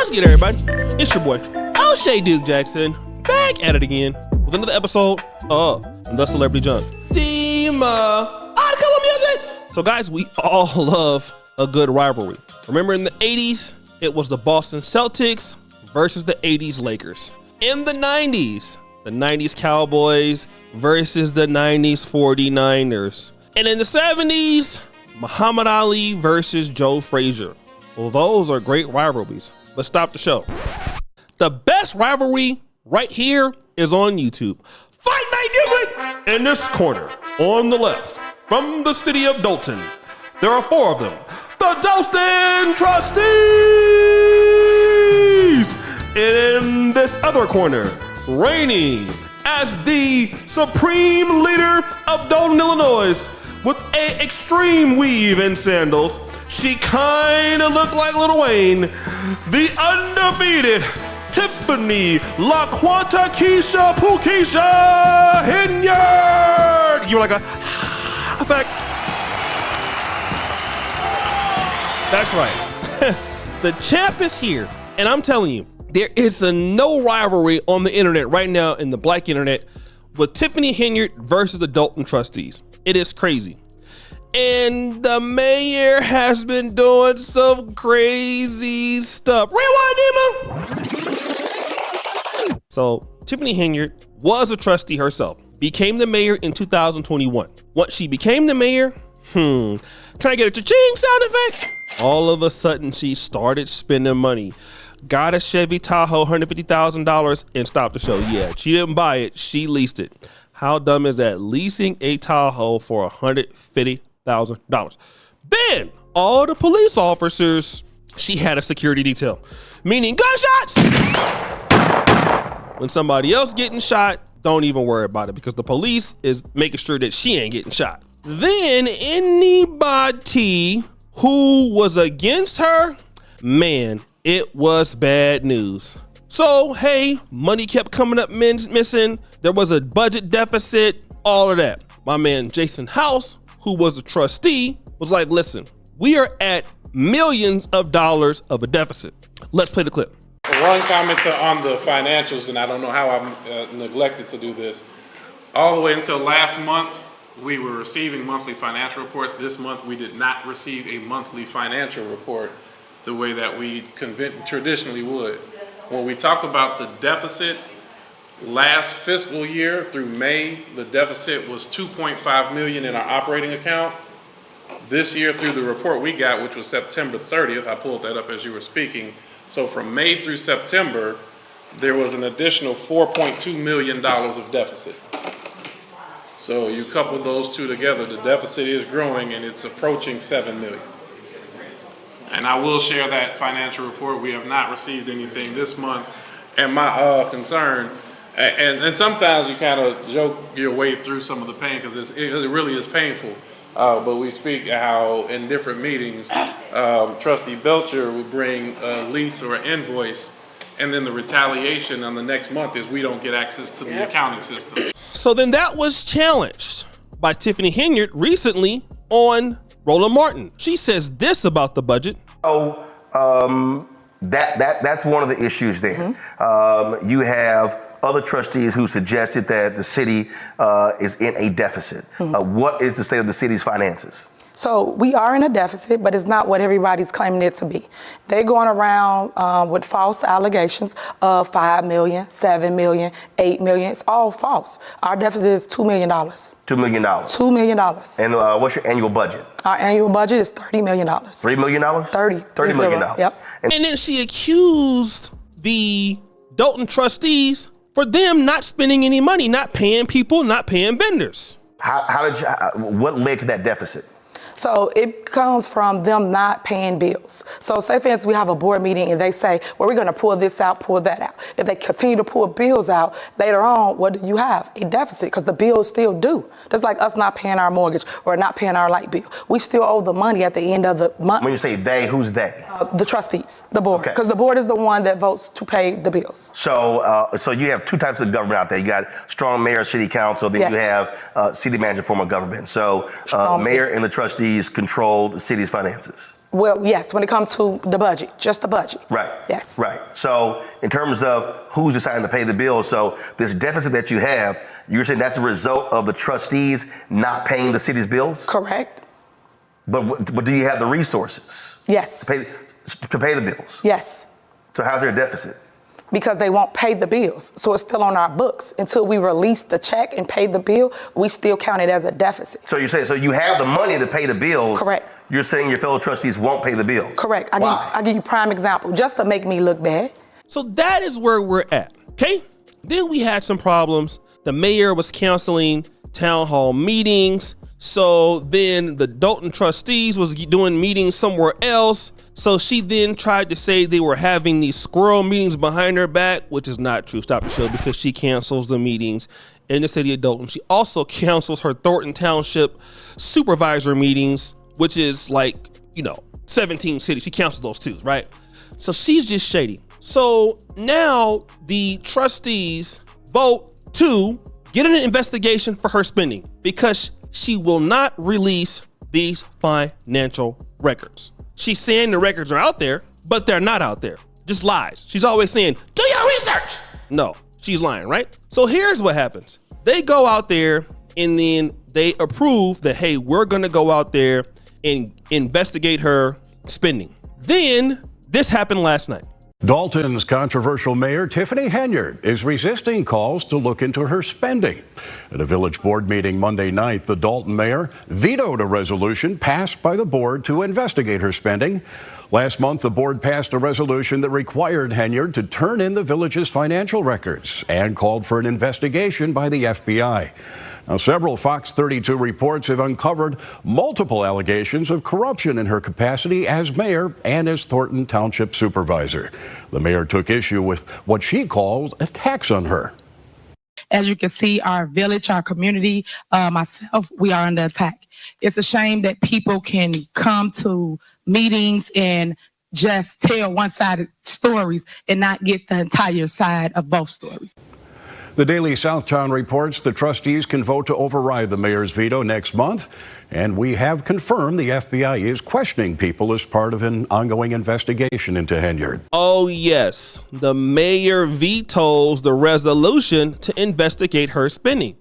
What's good, everybody? It's your boy, O'Shea Duke Jackson, back at it again with another episode of The Celebrity Junk. Team, come on, music! So guys, we all love a good rivalry. Remember in the 80s, it was the Boston Celtics versus the 80s Lakers. In the 90s Cowboys versus the 90s 49ers. And in the 70s, Muhammad Ali versus Joe Frazier. Well, those are great rivalries. Let's stop the show. The best rivalry right here is on YouTube. Fight Night Music! In this corner, on the left, from the city of Dolton, there are four of them. The Dolton Trustees! In this other corner, reigning as the supreme leader of Dolton, Illinois, with an extreme weave and sandals, she kinda looked like Lil Wayne, the undefeated Tiffany La Quanta Keisha Pukisha Henyard. You were like a effect. That's right. The champ is here, and I'm telling you, there is no rivalry on the internet right now in the black internet with Tiffany Henyard versus the Dolton Trustees. It is crazy. And the mayor has been doing some crazy stuff. Rewind, Dima! So, Tiffany Henyard was a trustee herself, became the mayor in 2021. Once she became the mayor, can I get a cha-ching sound effect? All of a sudden, she started spending money. Got a Chevy Tahoe, $150,000, and stopped the show. Yeah, she didn't buy it, she leased it. How dumb is that? Leasing a Tahoe for $150,000. Then, all the police officers, she had a security detail, meaning gunshots. When somebody else getting shot, don't even worry about it because the police is making sure that she ain't getting shot. Then, anybody who was against her, man, it was bad news. So, hey, money kept coming up missing. There was a budget deficit, all of that. My man, Jason House, who was a trustee, was like, listen, we are at millions of dollars of a deficit. Let's play the clip. One comment on the financials, and I don't know how I've neglected to do this. All the way until last month, we were receiving monthly financial reports. This month, we did not receive a monthly financial report the way that we traditionally would. When we talk about the deficit, last fiscal year through May, the deficit was $2.5 million in our operating account. This year through the report we got, which was September 30th, I pulled that up as you were speaking. So from May through September, there was an additional $4.2 million of deficit. So you couple those two together, the deficit is growing and it's approaching $7 million. And I will share that financial report. We have not received anything this month. And my concern, and sometimes you kind of joke your way through some of the pain because it really is painful. But we speak how in different meetings, Trustee Belcher would bring a lease or an invoice, and then the retaliation on the next month is we don't get access to the accounting system. So then that was challenged by Tiffany Henyard recently on Roland Martin. She says this about the budget. So that's one of the issues there. You have other trustees who suggested that the city is in a deficit. What is the state of the city's finances? So we are in a deficit, but it's not what everybody's claiming it to be. They're going around with false allegations of $5 million, $7 million, $8 million. It's all false. Our deficit is $2 million. $2 million. $2 million. And what's your annual budget? Our annual budget is $30 million. $3 million? $30 million. Yep. And then she accused the Dolton trustees for them not spending any money, not paying people, not paying vendors. What led to that deficit? So it comes from them not paying bills. So say for instance, we have a board meeting and they say, well, we're gonna pull this out, pull that out. If they continue to pull bills out, later on, what do you have? A deficit, because the bills still due. Just like us not paying our mortgage or not paying our light bill. We still owe the money at the end of the month. When you say they, who's they? The trustees, the board. Because the board is the one that votes to pay the bills. So so you have two types of government out there. You got strong mayor, city council, then you have city manager, form of government. So mayor and the trustees control the city's finances. Well, yes, when it comes to the budget, just the budget. Right. Yes. Right. So in terms of who's deciding to pay the bills, so this deficit that you have, you're saying that's a result of the trustees not paying the city's bills? Correct. But do you have the resources? Yes. To pay the bills? Yes. So how's there a deficit? Because they won't pay the bills. So it's still on our books. Until we release the check and pay the bill, we still count it as a deficit. So you're saying, so you have the money to pay the bills. Correct. You're saying your fellow trustees won't pay the bills. Correct. Why? I'll give you prime example, just to make me look bad. So that is where we're at, okay? Then we had some problems. The mayor was canceling town hall meetings. So then the Dolton trustees was doing meetings somewhere else. So she then tried to say they were having these squirrel meetings behind her back, which is not true. Stop the show, because she cancels the meetings in the city of Dolton. She also cancels her Thornton Township Supervisor meetings, which is like, 17 cities. She cancels those too, right? So she's just shady. So now the trustees vote to get an investigation for her spending because she will not release these financial records. She's saying the records are out there, but they're not out there. Just lies. She's always saying, do your research. No, she's lying, right? So here's what happens. They go out there and then they approve that, hey, we're going to go out there and investigate her spending. Then this happened last night. Dolton's controversial mayor Tiffany Henyard is resisting calls to look into her spending. At a village board meeting Monday night, the Dolton mayor vetoed a resolution passed by the board to investigate her spending. Last month, the board passed a resolution that required Henyard to turn in the village's financial records and called for an investigation by the FBI. Now, several Fox 32 reports have uncovered multiple allegations of corruption in her capacity as mayor and as Thornton Township Supervisor. The mayor took issue with what she called attacks on her. As you can see, our village, our community, myself, we are under attack. It's a shame that people can come to meetings and just tell one-sided stories and not get the entire side of both stories. The Daily Southtown reports the trustees can vote to override the mayor's veto next month, and we have confirmed the FBI is questioning people as part of an ongoing investigation into Henyard. Oh yes, the mayor vetoes the resolution to investigate her spending.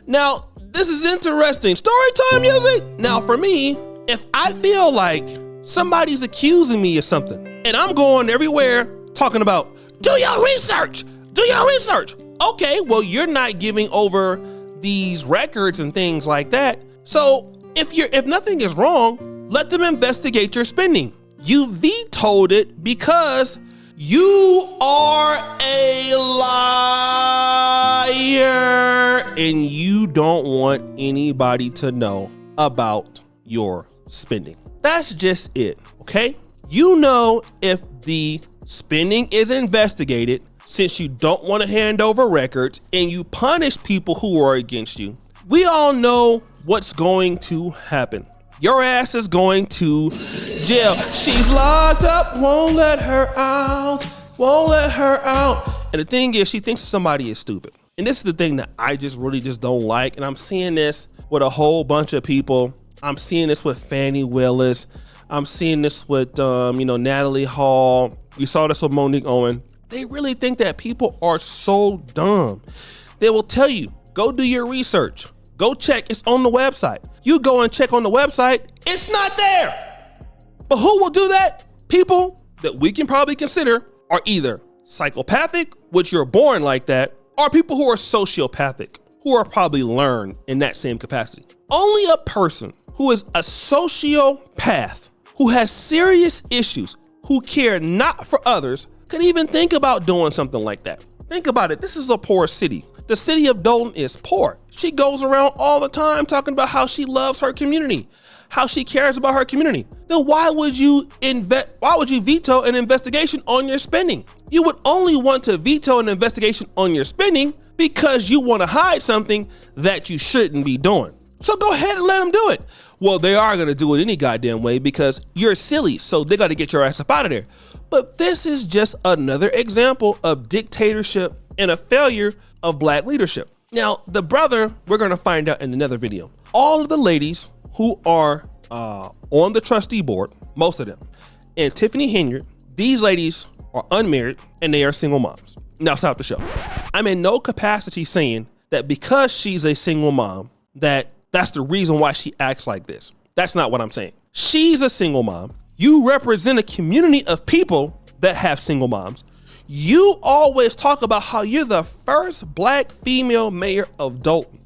Now, this is interesting. Story time music. Now, for me, if I feel like somebody's accusing me of something, and I'm going everywhere talking about, do your research, do your research. Okay, well, you're not giving over these records and things like that. So if nothing is wrong, let them investigate your spending. You vetoed it because you are a liar and you don't want anybody to know about your spending. That's just it, okay? You know, if the spending is investigated, since you don't want to hand over records and you punish people who are against you, we all know what's going to happen. Your ass is going to jail. She's locked up, won't let her out, won't let her out. And the thing is, she thinks somebody is stupid. And this is the thing that I really don't like. And I'm seeing this with a whole bunch of people. I'm seeing this with Fannie Willis. I'm seeing this with, Natalie Hall. We saw this with Monique Owen. They really think that people are so dumb. They will tell you, go do your research. Go check, it's on the website. You go and check on the website, it's not there. But who will do that? People that we can probably consider are either psychopathic, which you're born like that, or people who are sociopathic, who are probably learned in that same capacity. Only a person who is a sociopath, who has serious issues, who care not for others, could even think about doing something like that. Think about it. This is a poor city. The city of Dolton is poor. She goes around all the time talking about how she loves her community, how she cares about her community. Then why would you veto an investigation on your spending? You would only want to veto an investigation on your spending because you want to hide something that you shouldn't be doing. So go ahead and let them do it. Well, they are going to do it any goddamn way because you're silly, so they got to get your ass up out of there. But this is just another example of dictatorship and a failure of black leadership. Now, the brother, we're going to find out in another video. All of the ladies who are on the trustee board, most of them. And Tiffany Henyard, these ladies are unmarried and they are single moms. Now stop the show. I'm in no capacity saying that because she's a single mom, that's the reason why she acts like this. That's not what I'm saying. She's a single mom. You represent a community of people that have single moms. You always talk about how you're the first black female mayor of Dolton.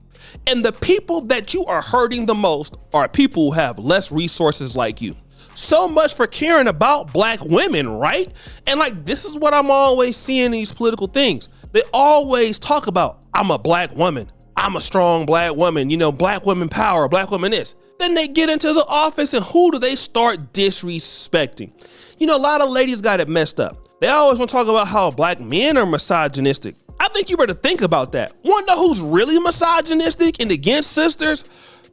And the people that you are hurting the most are people who have less resources like you. So much for caring about black women, right? And like, this is what I'm always seeing in these political things. They always talk about, I'm a black woman. I'm a strong black woman, you know, black women power, black women this. Then they get into the office and who do they start disrespecting? You know, a lot of ladies got it messed up. They always want to talk about how black men are misogynistic. I think you better think about that. Want to know who's really misogynistic and against sisters?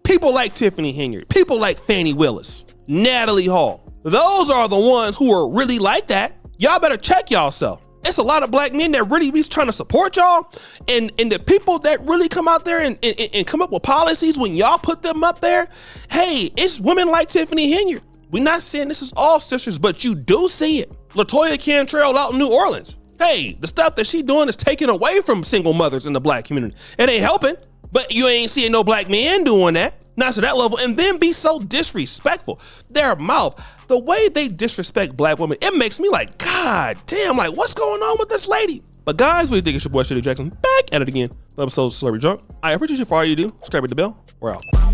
People like Tiffany Henyard, people like Fannie Willis, Natalie Hall. Those are the ones who are really like that. Y'all better check y'allself. It's a lot of black men that really be trying to support y'all. And the people that really come out there and come up with policies when y'all put them up there, hey, it's women like Tiffany Henyard. We're not saying this is all sisters, but you do see it. LaToya Cantrell out in New Orleans. Hey, the stuff that she doing is taken away from single mothers in the black community. It ain't helping, but you ain't seeing no black men doing that. Not to that level, and then be so disrespectful. Their mouth, the way they disrespect black women, it makes me like, God damn, like what's going on with this lady? But guys, what do you think? It's your boy, Shady Jackson, back at it again. Episode of Celebrity Drunk. I appreciate you for all you do. Subscribe, hit the bell. We're out.